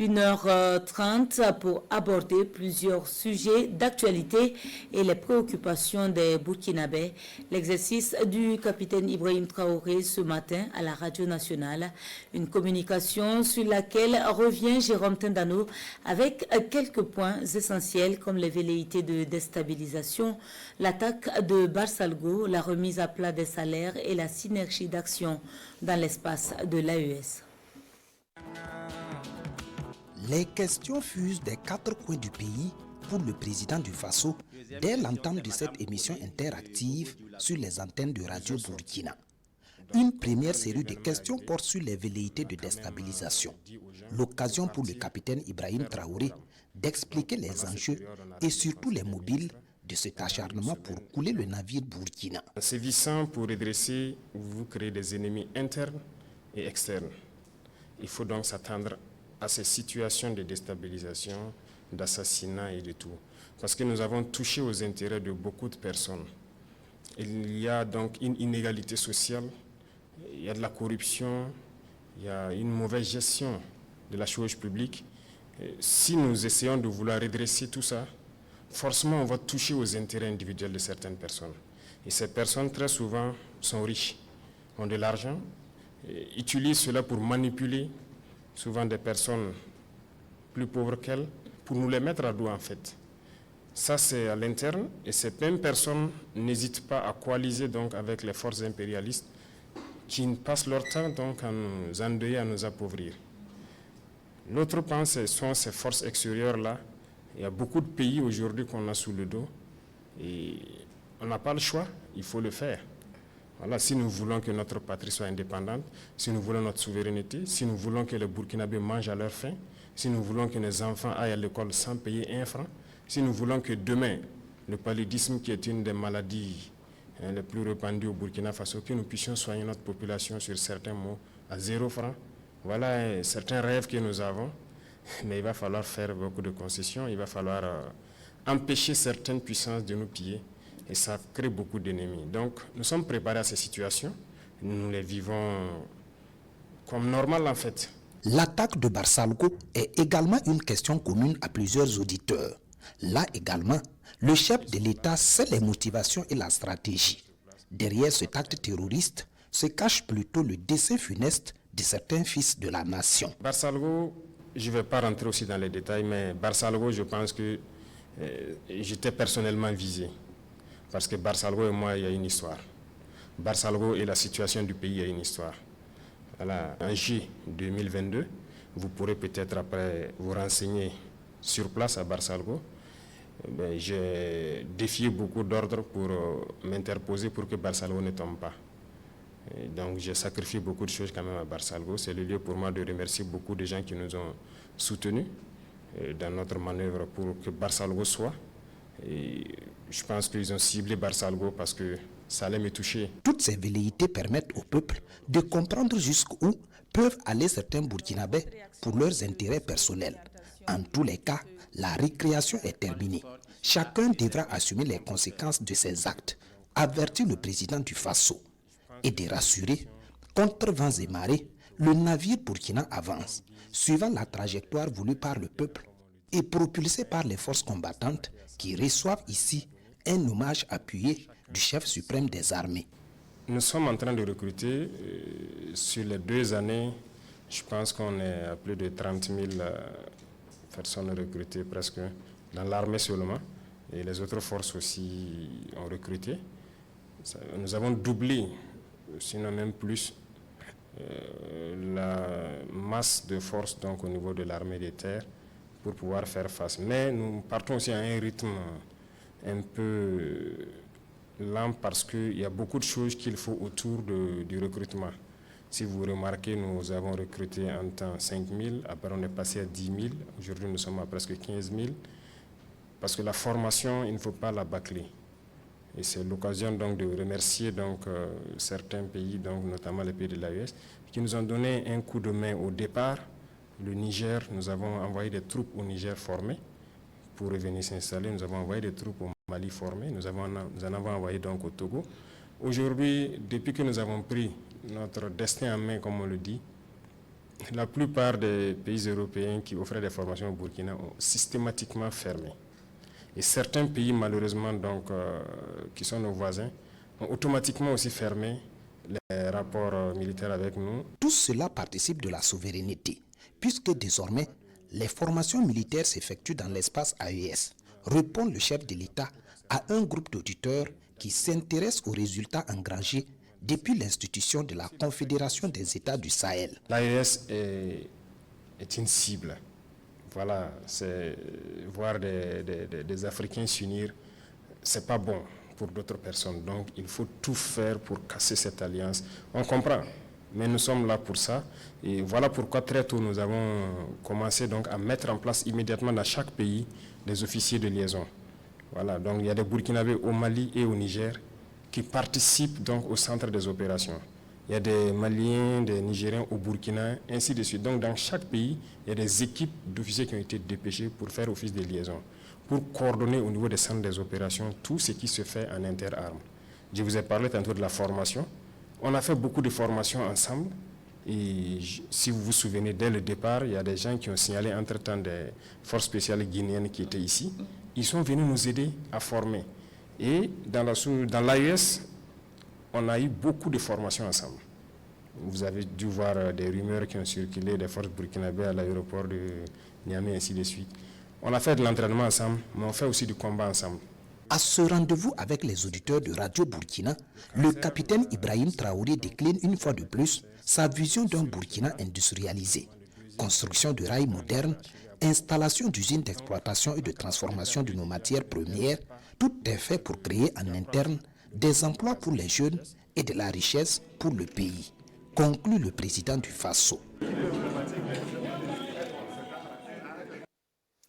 1h30 pour aborder plusieurs sujets d'actualité et les préoccupations des Burkinabés. L'exercice du capitaine Ibrahim Traoré ce matin à la radio nationale. Une communication sur laquelle revient Jérôme Tindano avec quelques points essentiels comme les velléités de déstabilisation, l'attaque de Barsalgo, la remise à plat des salaires et la synergie d'action dans l'espace de l'AES. Les questions fusent des quatre coins du pays pour le président du Faso dès l'entame de cette émission interactive sur les antennes de Radio Burkina. Une première série de questions porte sur les velléités de déstabilisation. L'occasion pour le capitaine Ibrahim Traoré d'expliquer les enjeux et surtout les mobiles de cet acharnement pour couler le navire Burkina. En sévissant pour redresser, vous créez des ennemis internes et externes. Il faut donc s'attendre à ces situations de déstabilisation, d'assassinat et de tout. Parce que nous avons touché aux intérêts de beaucoup de personnes. Il y a donc une inégalité sociale, il y a de la corruption, il y a une mauvaise gestion de la chose publique. Et si nous essayons de vouloir redresser tout ça, forcément on va toucher aux intérêts individuels de certaines personnes. Et ces personnes très souvent sont riches, ont de l'argent, utilisent cela pour manipuler souvent des personnes plus pauvres qu'elles, pour nous les mettre à dos en fait. Ça c'est à l'interne et ces mêmes personnes n'hésitent pas à coaliser donc avec les forces impérialistes qui passent leur temps donc à nous endeuiller, à nous appauvrir. L'autre point, ce sont ces forces extérieures-là. Il y a beaucoup de pays aujourd'hui qu'on a sous le dos et on n'a pas le choix, il faut le faire. Voilà, si nous voulons que notre patrie soit indépendante, si nous voulons notre souveraineté, si nous voulons que les Burkinabés mangent à leur faim, si nous voulons que nos enfants aillent à l'école sans payer un franc, si nous voulons que demain, le paludisme qui est une des maladies les plus répandues au Burkina Faso, que nous puissions soigner notre population sur certains mots à 0 franc. Voilà certains rêves que nous avons, mais il va falloir faire beaucoup de concessions, il va falloir empêcher certaines puissances de nous piller. Et ça crée beaucoup d'ennemis. Donc, nous sommes préparés à ces situations. Nous les vivons comme normal, en fait. L'attaque de Barsalgo est également une question commune à plusieurs auditeurs. Là également, le chef de l'État sait les motivations et la stratégie. Derrière cet acte terroriste se cache plutôt le dessein funeste de certains fils de la nation. Barsalgo, je ne vais pas rentrer aussi dans les détails, mais Barsalgo, je pense que j'étais personnellement visé. Parce que Barsalgo et moi, il y a une histoire. Barsalgo et la situation du pays, il y a une histoire. Voilà, en juillet 2022, vous pourrez peut-être après vous renseigner sur place à Barsalgo. J'ai défié beaucoup d'ordres pour m'interposer pour que Barsalgo ne tombe pas. Et donc j'ai sacrifié beaucoup de choses quand même à Barsalgo. C'est le lieu pour moi de remercier beaucoup de gens qui nous ont soutenus dans notre manœuvre pour que Barsalgo soit. Et je pense qu'ils ont ciblé Barsalgo parce que ça allait me toucher. Toutes ces velléités permettent au peuple de comprendre jusqu'où peuvent aller certains Burkinabés pour leurs intérêts personnels. En tous les cas, la récréation est terminée. Chacun devra assumer les conséquences de ses actes, avertit le président du Faso. Et de rassurer, contre vents et marées, le navire burkina avance, suivant la trajectoire voulue par le peuple et propulsé par les forces combattantes qui reçoivent ici un hommage appuyé du chef suprême des armées. Nous sommes en train de recruter, sur les 2 années, je pense qu'on est à plus de 30 000 personnes recrutées presque, dans l'armée seulement, et les autres forces aussi ont recruté. Nous avons doublé, sinon même plus, la masse de forces donc, au niveau de l'armée des terres, pour pouvoir faire face. Mais nous partons aussi à un rythme un peu lent parce qu'il y a beaucoup de choses qu'il faut autour du recrutement. Si vous remarquez, nous avons recruté en temps 5 000, après on est passé à 10 000, aujourd'hui nous sommes à presque 15 000, parce que la formation, il ne faut pas la bâcler. Et c'est l'occasion donc de remercier donc, certains pays, donc, notamment les pays de l'AES, qui nous ont donné un coup de main au départ. Le Niger, nous avons envoyé des troupes au Niger formées pour revenir s'installer. Nous avons envoyé des troupes au Mali formées. Nous en avons envoyé donc au Togo. Aujourd'hui, depuis que nous avons pris notre destin en main, comme on le dit, La plupart des pays européens qui offraient des formations au Burkina ont systématiquement fermé. Et certains pays, malheureusement, qui sont nos voisins, ont automatiquement aussi fermé les rapports militaires avec nous. Tout cela participe de la souveraineté, puisque désormais, les formations militaires s'effectuent dans l'espace AES, répond le chef de l'État à un groupe d'auditeurs qui s'intéressent aux résultats engrangés depuis l'institution de la Confédération des États du Sahel. L'AES est une cible. Voilà, voir des Africains s'unir, c'est pas bon pour d'autres personnes. Donc, il faut tout faire pour casser cette alliance. On comprend, mais nous sommes là pour ça. Et voilà pourquoi très tôt, nous avons commencé donc à mettre en place immédiatement dans chaque pays des officiers de liaison. Voilà, donc il y a des Burkinabés au Mali et au Niger qui participent donc au centre des opérations. Il y a des Maliens, des Nigériens au Burkina, ainsi de suite. Donc dans chaque pays, il y a des équipes d'officiers qui ont été dépêchés pour faire office de liaison, pour coordonner au niveau des centres des opérations tout ce qui se fait en interarmes. Je vous ai parlé tantôt de la formation. On a fait beaucoup de formations ensemble. Et si vous vous souvenez, dès le départ, il y a des gens qui ont signalé entre-temps des forces spéciales guinéennes qui étaient ici. Ils sont venus nous aider à former. Et dans l'AES, on a eu beaucoup de formations ensemble. Vous avez dû voir des rumeurs qui ont circulé des forces burkinabées à l'aéroport de Niamey, ainsi de suite. On a fait de l'entraînement ensemble, mais on fait aussi du combat ensemble. À ce rendez-vous avec les auditeurs de Radio Burkina, le capitaine Ibrahim Traoré décline une fois de plus sa vision d'un Burkina industrialisé. Construction de rails modernes, installation d'usines d'exploitation et de transformation de nos matières premières, tout est fait pour créer en interne des emplois pour les jeunes et de la richesse pour le pays, conclut le président du FASO.